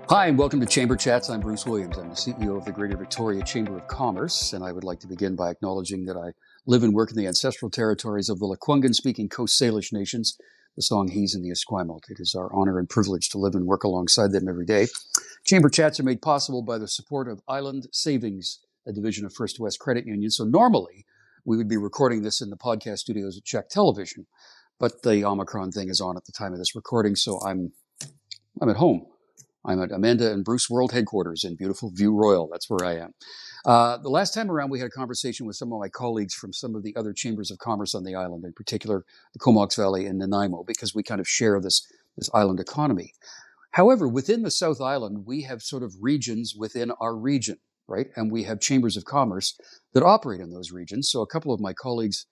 Hi, and welcome to Chamber Chats. I'm Bruce Williams. I'm the CEO of the Greater Victoria Chamber of Commerce, and I would like to begin by acknowledging that I live and work in the ancestral territories of the Lekwungen-speaking Coast Salish nations, the Songhees and the Esquimalt. It is our honor and privilege to live and work alongside them every day. Chamber Chats are made possible by the support of Island Savings, a division of First West Credit Union. So normally, we would be recording this in the podcast studios at Czech Television, but the Omicron thing is on at the time of this recording, so I'm at home. I'm at Amanda and Bruce World Headquarters in beautiful View Royal. That's where I am. The last time around, we had a conversation with some of my colleagues from some of the other chambers of commerce on the island, in particular the Comox Valley and Nanaimo, because we kind of share this island economy. However, within the South Island, we have sort of regions within our region, right? And we have chambers of commerce that operate in those regions. So a couple of my colleagues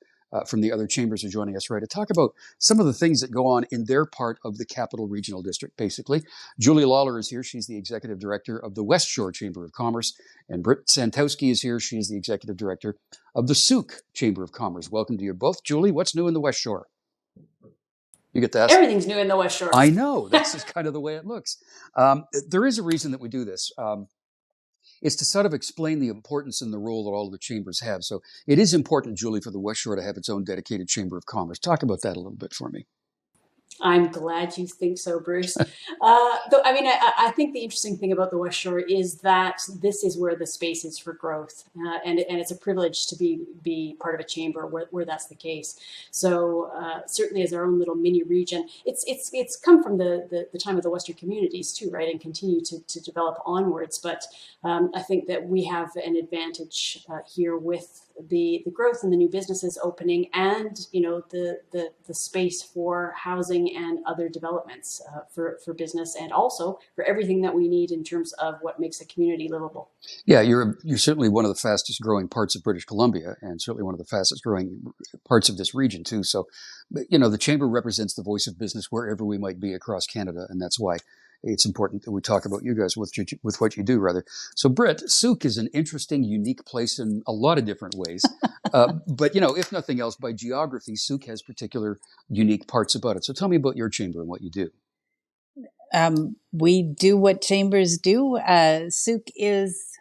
from the other chambers are joining us, right, to talk about some of the things that go on in their part of the Capital Regional District, basically. Julie Lawlor is here. She's the Executive Director of the WestShore Chamber of Commerce. And Britt Santowski is here. She is the Executive Director of the Souk Chamber of Commerce. Welcome to you both. Julie, what's new in the WestShore? You get to ask. Everything's new in the WestShore. I know. That's just kind of the way it looks. There is a reason that we do this. Is to sort of explain the importance and the role that all of the chambers have. So it is important, Julie, for the WestShore to have its own dedicated chamber of commerce. Talk about that a little bit for me. I'm glad you think so, Bruce. I think the interesting thing about the WestShore is that this is where the space is for growth, and it's a privilege to be part of a chamber where that's the case. So certainly, as our own little mini region, it's come from the time of the Western communities too, right, and continue to develop onwards. But I think that we have an advantage here with the growth and the new businesses opening, and the space for housing and other developments for business, and also for everything that we need in terms of what makes a community livable. Yeah, you're certainly one of the fastest growing parts of British Columbia, and certainly one of the fastest growing parts of this region too. So, the chamber represents the voice of business wherever we might be across Canada, and that's why it's important that we talk about you guys with what you do, rather. So, Britt, Souk is an interesting, unique place in a lot of different ways. But, if nothing else, by geography, Souk has particular unique parts about it. So tell me about your chamber and what you do. We do what chambers do. Souk is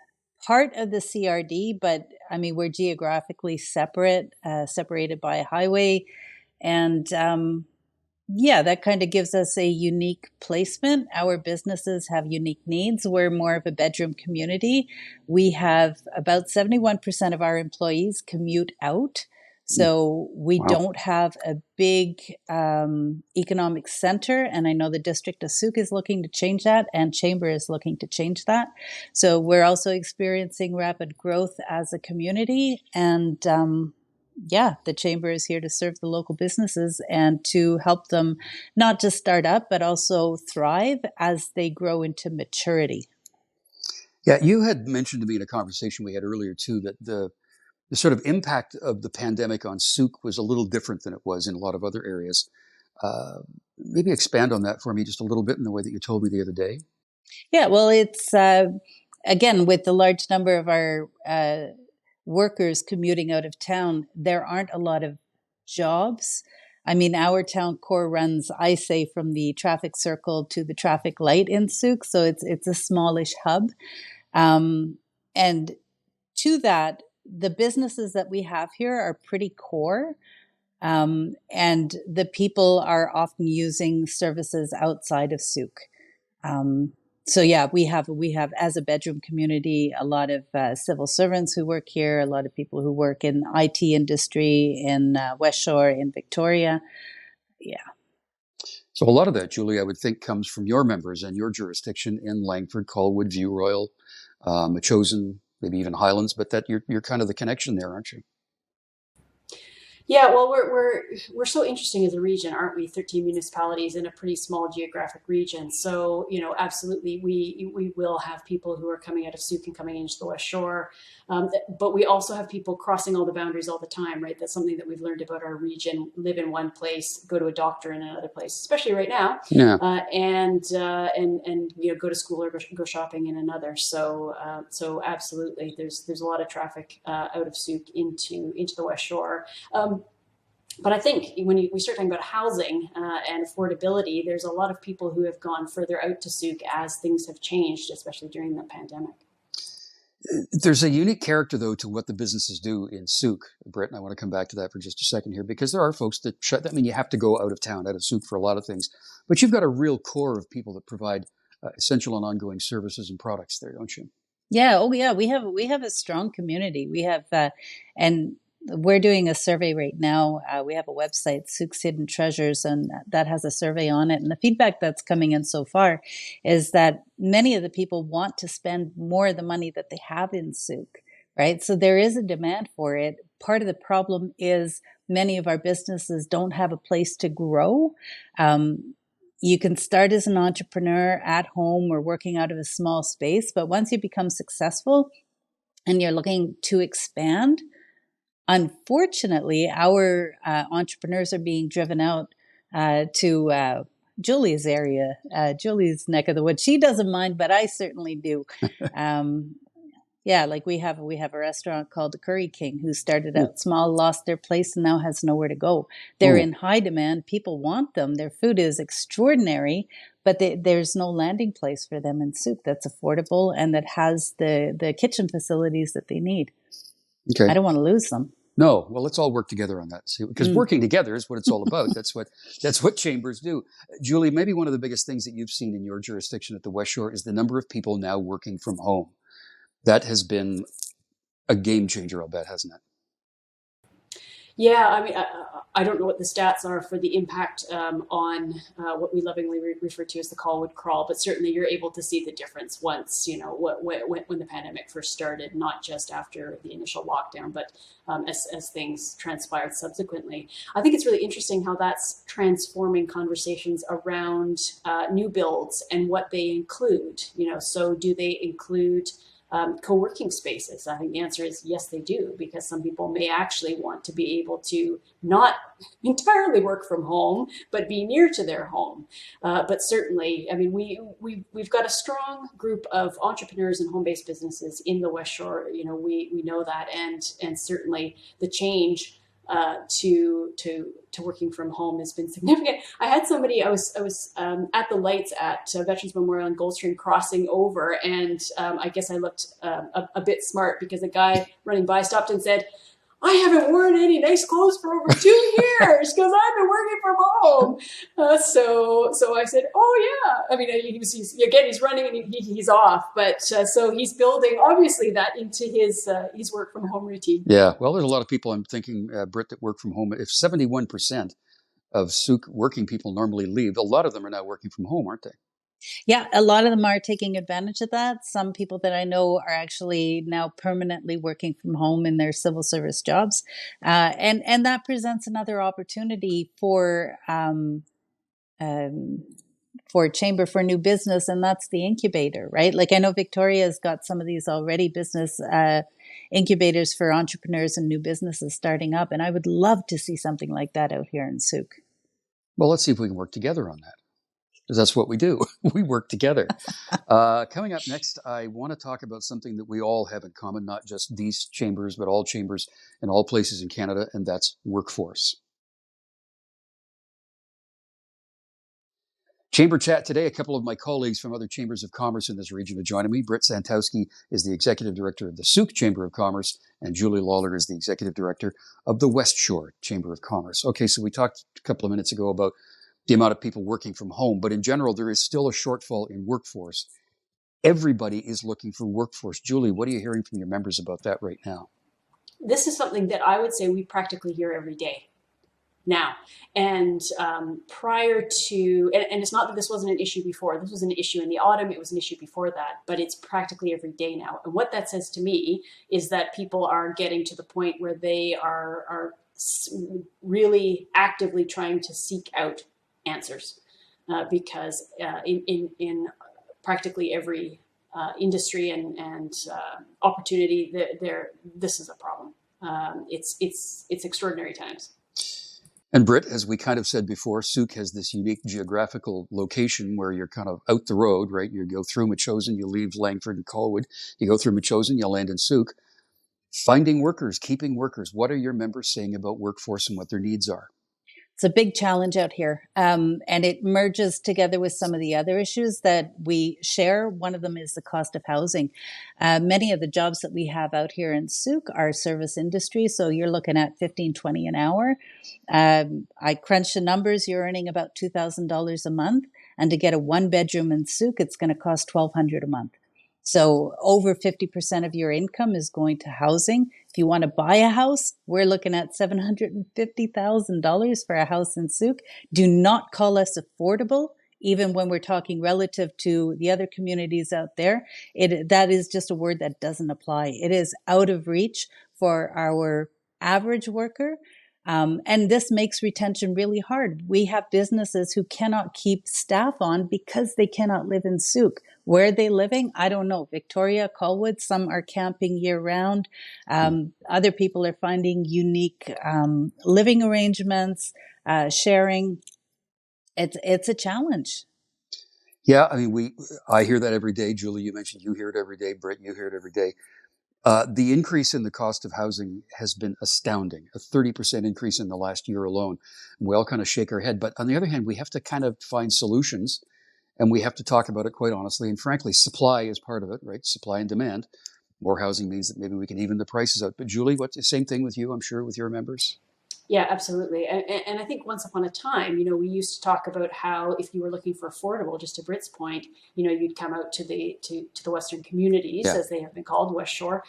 part of the CRD, but we're geographically separated by a highway. And that kind of gives us a unique placement. Our businesses have unique needs. We're more of a bedroom community. We have about 71% of our employees commute out. So we don't have a big economic center. And I know the district of Souk is looking to change that, and Chamber is looking to change that. So we're also experiencing rapid growth as a community. And the chamber is here to serve the local businesses and to help them not just start up, but also thrive as they grow into maturity. Yeah, you had mentioned to me in a conversation we had earlier too that the sort of impact of the pandemic on Souk was a little different than it was in a lot of other areas. Maybe expand on that for me just a little bit in the way that you told me the other day. Yeah, well, it's again, with the large number of our workers commuting out of town, there aren't a lot of jobs. Our town core runs, I say, from the traffic circle to the traffic light in Souk, so it's a smallish hub. And to that, the businesses that we have here are pretty core, and the people are often using services outside of Souk. We have as a bedroom community a lot of civil servants who work here, a lot of people who work in IT industry in WestShore in Victoria. Yeah. So a lot of that, Julie, I would think comes from your members and your jurisdiction in Langford, Colwood, View Royal, Chosen, maybe even Highlands, but that you're kind of the connection there, aren't you? Yeah, well, we're so interesting as a region, aren't we? 13 municipalities in a pretty small geographic region. So, absolutely, we will have people who are coming out of Souk and coming into the WestShore. But we also have people crossing all the boundaries all the time, right? That's something that we've learned about our region. Live in one place, go to a doctor in another place, especially right now. Yeah. And go to school or go shopping in another. So absolutely, there's a lot of traffic out of Souk into the WestShore. But I think when we start talking about housing and affordability, there's a lot of people who have gone further out to Souk as things have changed, especially during the pandemic. There's a unique character, though, to what the businesses do in Souk, Britt, and I want to come back to that for just a second here, because there are folks that shut. I mean, you have to go out of town, out of Souk for a lot of things, but you've got a real core of people that provide essential and ongoing services and products there, don't you? Yeah. Oh, yeah. We have a strong community. We have, and we're doing a survey right now. We have a website, Souk's Hidden Treasures, and that has a survey on it. And the feedback that's coming in so far is that many of the people want to spend more of the money that they have in Souk, right? So there is a demand for it. Part of the problem is many of our businesses don't have a place to grow. You can start as an entrepreneur at home or working out of a small space, but once you become successful and you're looking to expand, unfortunately, our entrepreneurs are being driven out to Julie's area, Julie's neck of the woods. She doesn't mind, but I certainly do. Yeah, like we have a restaurant called the Curry King, who started out small, lost their place, and now has nowhere to go. They're in high demand. People want them. Their food is extraordinary, but there's no landing place for them in Souk that's affordable and that has the kitchen facilities that they need. Okay. I don't want to lose them. No, well, let's all work together on that. See, because working together is what it's all about. That's what chambers do. Julie, maybe one of the biggest things that you've seen in your jurisdiction at the West Shore is the number of people now working from home. That has been a game changer, I'll bet, hasn't it? Yeah, I mean, I don't know what the stats are for the impact on what we lovingly refer to as the Colwood crawl, but certainly you're able to see the difference once, when the pandemic first started, not just after the initial lockdown, but as things transpired subsequently. I think it's really interesting how that's transforming conversations around new builds and what they include. So do they include co-working spaces? I think the answer is yes, they do, because some people may actually want to be able to not entirely work from home, but be near to their home. But certainly, I mean, we've got a strong group of entrepreneurs and home-based businesses in the West Shore. We know that, and certainly the change to working from home has been significant. I had somebody, I was at the lights at Veterans Memorial and Goldstream crossing over, and I guess I looked a bit smart because a guy running by stopped and said, "I haven't worn any nice clothes for over 2 years because I've been working from home." So I said, "Oh yeah." I mean, he's running and he's off, but so he's building obviously that into his work from home routine. Yeah, well, there's a lot of people, I'm thinking, Britt, that work from home. If 71% of Souk working people normally leave, a lot of them are now working from home, aren't they? Yeah, a lot of them are taking advantage of that. Some people that I know are actually now permanently working from home in their civil service jobs. And that presents another opportunity for Chamber for new business, and that's the incubator, right? Like I know Victoria's got some of these already, business incubators for entrepreneurs and new businesses starting up. And I would love to see something like that out here in Souk. Well, let's see if we can work together on that, because that's what we do. We work together. Coming up next, I want to talk about something that we all have in common, not just these chambers, but all chambers in all places in Canada, and that's workforce. Chamber chat today. A couple of my colleagues from other chambers of commerce in this region are joining me. Britt Santowski is the executive director of the Souk Chamber of Commerce, and Julie Lawlor is the executive director of the West Shore Chamber of Commerce. Okay, so we talked a couple of minutes ago about the amount of people working from home, but in general, there is still a shortfall in workforce. Everybody is looking for workforce. Julie, what are you hearing from your members about that right now? This is something that I would say we practically hear every day now. And prior to, and it's not that this wasn't an issue before, this was an issue in the autumn, it was an issue before that, but it's practically every day now. And what that says to me is that people are getting to the point where they are really actively trying to seek out answers, because in practically every industry and opportunity, this is a problem. It's extraordinary times. And Britt, as we kind of said before, Souk has this unique geographical location where you're kind of out the road, right? You go through Metchosin, you leave Langford and Colwood, you go through Metchosin, you land in Souk. Finding workers, keeping workers. What are your members saying about workforce and what their needs are? It's a big challenge out here. And it merges together with some of the other issues that we share. One of them is the cost of housing. Many of the jobs that we have out here in Souk are service industry. So you're looking at $15-20 an hour. I crunched the numbers. You're earning about $2,000 a month. And to get a 1-bedroom in Souk, it's going to cost $1,200 a month. So over 50% of your income is going to housing. If you want to buy a house, we're looking at $750,000 for a house in Souk. Do not call us affordable, even when we're talking relative to the other communities out there. That is just a word that doesn't apply. It is out of reach for our average worker. And this makes retention really hard. We have businesses who cannot keep staff on because they cannot live in Souk. Where are they living? I don't know. Victoria, Colwood, some are camping year round. Other people are finding unique living arrangements, sharing. It's a challenge. Yeah, I mean, I hear that every day. Julie, you mentioned you hear it every day. Britt, you hear it every day. The increase in the cost of housing has been astounding, a 30% increase in the last year alone. We all kind of shake our head. But on the other hand, we have to kind of find solutions, and we have to talk about it quite honestly. And frankly, supply is part of it, right? Supply and demand. More housing means that maybe we can even the prices out. But Julie, same thing with you, I'm sure, with your members? Yeah, absolutely. And I think once upon a time, we used to talk about how if you were looking for affordable, just to Britt's point, you'd come out to the Western communities, Yeah. as they have been called, WestShore,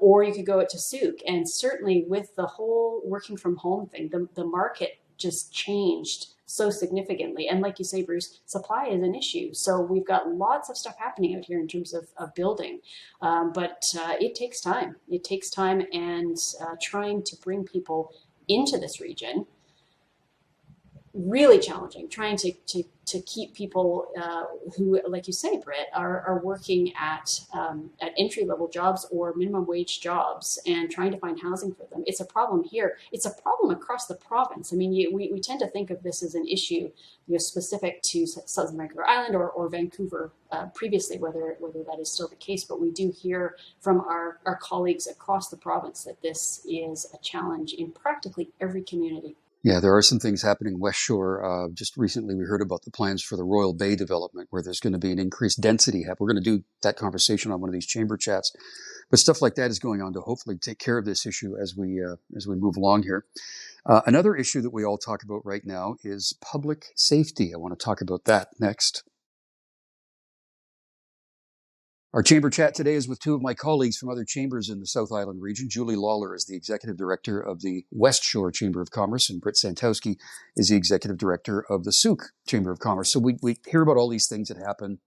or you could go out to Souk. And certainly with the whole working from home thing, the market just changed so significantly. And like you say, Bruce, supply is an issue. So we've got lots of stuff happening out here in terms of building. But it takes time. It takes time, and trying to bring people into this region, really challenging, trying to keep people who, like you say, Britt, are working at entry-level jobs or minimum wage jobs and trying to find housing for them. It's a problem here. It's a problem across the province. I mean, we tend to think of this as an issue specific to Southern Vancouver Island or Vancouver previously, whether that is still the case. But we do hear from our colleagues across the province that this is a challenge in practically every community. Yeah, there are some things happening West Shore. Just recently, we heard about the plans for the Royal Bay development, where there's going to be an increased density. We're going to do that conversation on one of these chamber chats, but stuff like that is going on to hopefully take care of this issue as we move along here. Another issue that we all talk about right now is public safety. I want to talk about that next. Our chamber chat today is with two of my colleagues from other chambers in the South Island region. Julie Lawlor is the Executive Director of the WestShore Chamber of Commerce, and Britt Santowski is the Executive Director of the Souk Chamber of Commerce. So we hear about all these things that happen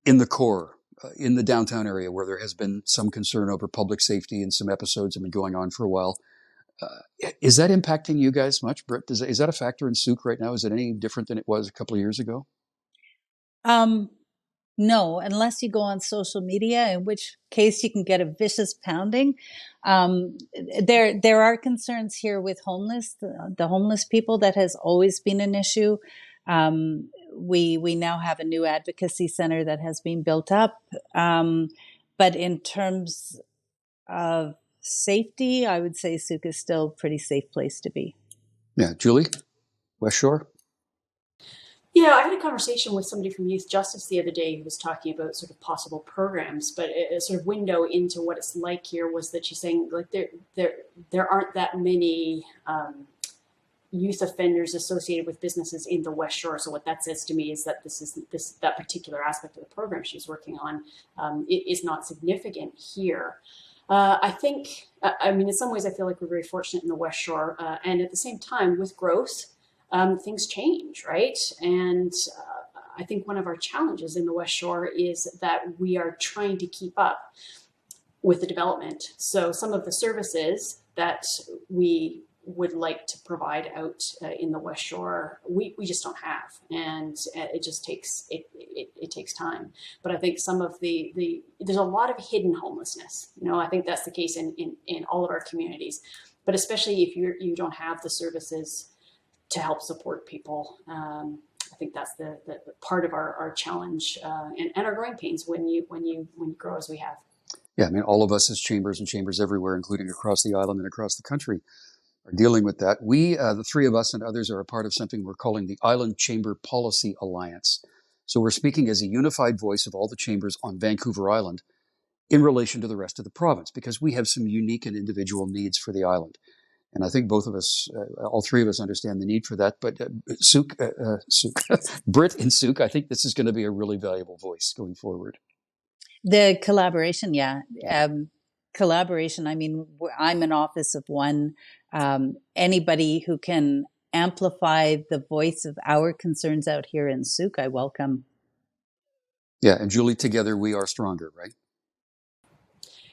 in the core, in the downtown area, where there has been some concern over public safety, and some episodes have been going on for a while. Is that impacting you guys much, Britt? Is that a factor in Souk right now? Is it any different than it was a couple of years ago? No, unless you go on social media, in which case you can get a vicious pounding. There are concerns here with the homeless people. That has always been an issue. We now have a new advocacy center that has been built up. But in terms of safety, I would say Souk is still a pretty safe place to be. Yeah, Julie, West Shore? Yeah, I had a conversation with somebody from Youth Justice the other day who was talking about sort of possible programs, but a sort of window into what it's like here was that she's saying like there aren't that many youth offenders associated with businesses in the West Shore. So what that says to me is that that particular aspect of the program she's working on is not significant here. I think, in some ways, I feel like we're very fortunate in the West Shore, and at the same time, with growth, things change, right? And I think one of our challenges in the West Shore is that we are trying to keep up with the development. So some of the services that we would like to provide out in the West Shore, we just don't have, and it just takes it takes time. But I think some of there's a lot of hidden homelessness. I think that's the case in all of our communities, but especially if you don't have the services to help support people. I think that's the part of our challenge and our growing pains when you grow as we have. Yeah, I mean, all of us as chambers and chambers everywhere, including across the island and across the country, are dealing with that. We, the three of us and others, are a part of something we're calling the Island Chamber Policy Alliance. So we're speaking as a unified voice of all the chambers on Vancouver Island in relation to the rest of the province, because we have some unique and individual needs for the island. And I think both of us, all three of us, understand the need for that. But Souk, Britt and Souk, I think this is going to be a really valuable voice going forward. The collaboration, yeah. Collaboration, I mean, I'm an office of one. Anybody who can amplify the voice of our concerns out here in Souk, I welcome. Yeah, and Julie, together we are stronger, right?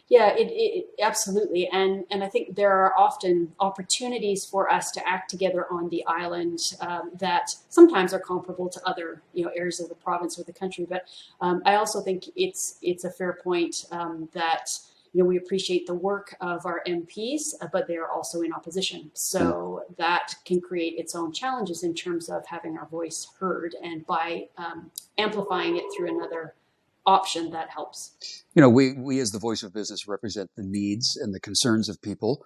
Yeah, it absolutely, and I think there are often opportunities for us to act together on the island that sometimes are comparable to other areas of the province or the country. But I also think it's a fair point that we appreciate the work of our MPs, but they are also in opposition, so that can create its own challenges in terms of having our voice heard, and by amplifying it through another option that helps. We as the voice of business represent the needs and the concerns of people.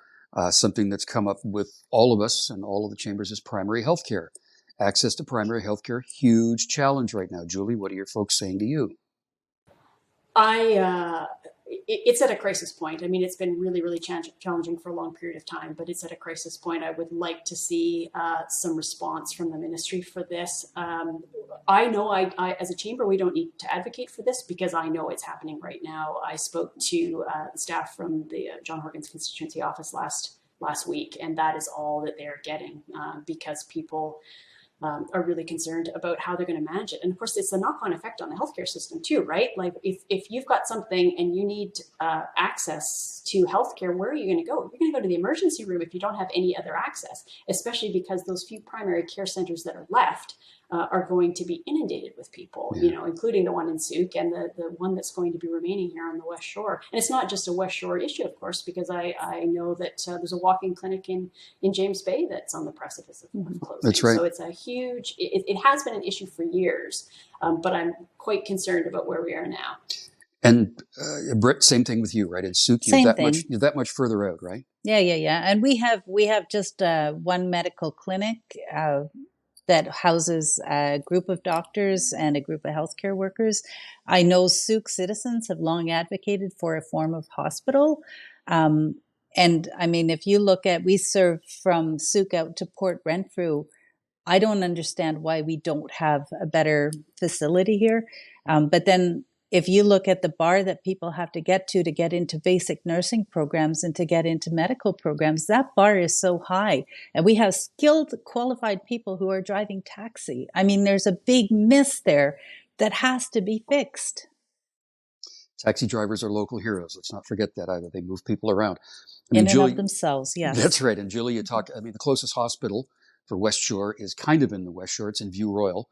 Something that's come up with all of us and all of the chambers is primary health care. Access to primary health care, huge challenge right now. Julie, what are your folks saying to you? It's at a crisis point. I mean, it's been really, really challenging for a long period of time, but it's at a crisis point. I would like to see some response from the ministry for this. I know I, as a chamber, we don't need to advocate for this because I know it's happening right now. I spoke to staff from the John Horgan's constituency office last week, and that is all that they're getting because people are really concerned about how they're going to manage it. And of course, it's the knock-on effect on the healthcare system too, right? Like if you've got something and you need access to healthcare, where are you going to go? You're going to go to the emergency room if you don't have any other access, especially because those few primary care centers that are left are going to be inundated with people, including the one in Souk and the one that's going to be remaining here on the West Shore. And it's not just a West Shore issue, of course, because I know that there's a walk-in clinic in James Bay that's on the precipice of closing. That's right. So it's a huge, it has been an issue for years, but I'm quite concerned about where we are now. And Britt, same thing with you, right? In Souk, you're that much further out, right? Yeah. And we have just one medical clinic that houses a group of doctors and a group of healthcare workers. I know Souk citizens have long advocated for a form of hospital. And I mean, if you look at, we serve from Souk out to Port Renfrew. I don't understand why we don't have a better facility here. But then if you look at the bar that people have to get into basic nursing programs and to get into medical programs, that bar is so high. And we have skilled, qualified people who are driving taxi. I mean, there's a big miss there that has to be fixed. Taxi drivers are local heroes. Let's not forget that either. They move people around. In and of themselves, yes. That's right. And Julie, the closest hospital for West Shore is kind of in the West Shore. It's in View Royal.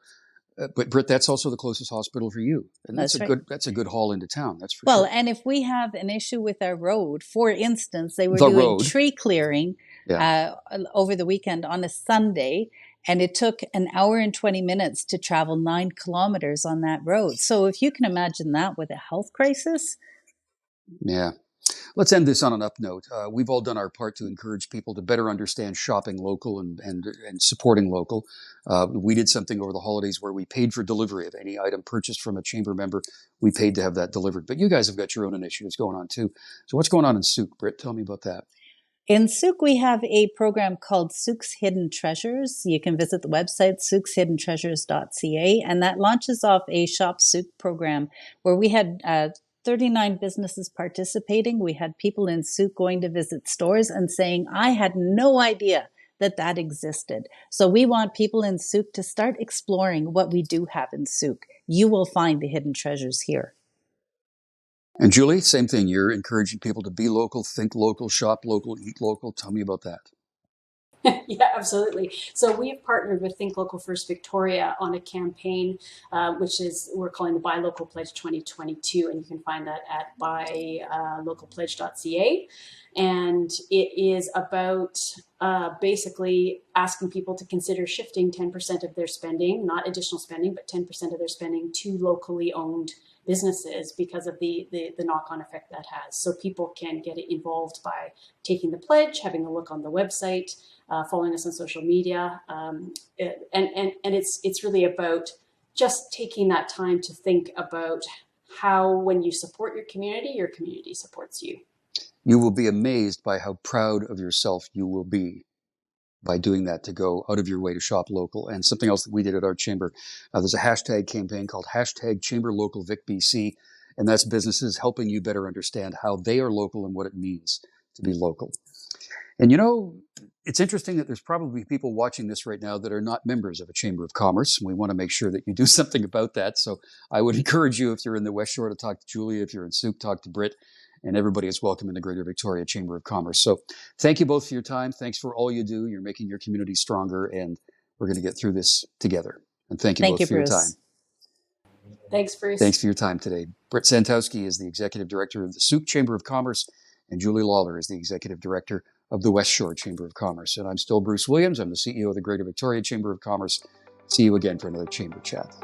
But Britt, that's also the closest hospital for you, and that's a good haul into town. That's for sure. Well, and if we have an issue with our road, for instance, they were doing tree clearing over the weekend on a Sunday, and it took an hour and 20 minutes to travel 9 kilometers on that road. So if you can imagine that with a health crisis. Yeah. Let's end this on an up note. We've all done our part to encourage people to better understand shopping local and supporting local. We did something over the holidays where we paid for delivery of any item purchased from a chamber member. We paid to have that delivered. But you guys have got your own initiatives going on too. So what's going on in Souk, Britt? Tell me about that. In Souk, we have a program called Souk's Hidden Treasures. You can visit the website, soukshidden-treasures.ca, and that launches off a Shop Souk program where we had 39 businesses participating. We had people in Souk going to visit stores and saying, I had no idea that existed. So we want people in Souk to start exploring what we do have in Souk. You will find the hidden treasures here. And Julie, same thing. You're encouraging people to be local, think local, shop local, eat local. Tell me about that. Yeah, absolutely. So we've partnered with Think Local First Victoria on a campaign, which we're calling the Buy Local Pledge 2022, and you can find that at buylocalpledge.ca. And it is about basically asking people to consider shifting 10% of their spending, not additional spending, but 10% of their spending to locally owned businesses because of the knock-on effect that has. So people can get involved by taking the pledge, having a look on the website, following us on social media, and it's really about just taking that time to think about how, when you support your community supports you. You will be amazed by how proud of yourself you will be by doing that, to go out of your way to shop local. And something else that we did at our chamber, there's a hashtag campaign called #ChamberLocalVicBC, and that's businesses helping you better understand how they are local and what it means to be local. And it's interesting that there's probably people watching this right now that are not members of a Chamber of Commerce. And we want to make sure that you do something about that. So I would encourage you, if you're in the West Shore, to talk to Julia. If you're in Souk, talk to Britt. And everybody is welcome in the Greater Victoria Chamber of Commerce. So thank you both for your time. Thanks for all you do. You're making your community stronger, and we're going to get through this together. And thank you both for your time. Thanks, Bruce. Thanks for your time today. Britt Santowski is the Executive Director of the Souk Chamber of Commerce, and Julie Lawlor is the Executive Director of the West Shore Chamber of Commerce. And I'm still Bruce Williams. I'm the CEO of the Greater Victoria Chamber of Commerce. See you again for another Chamber Chat.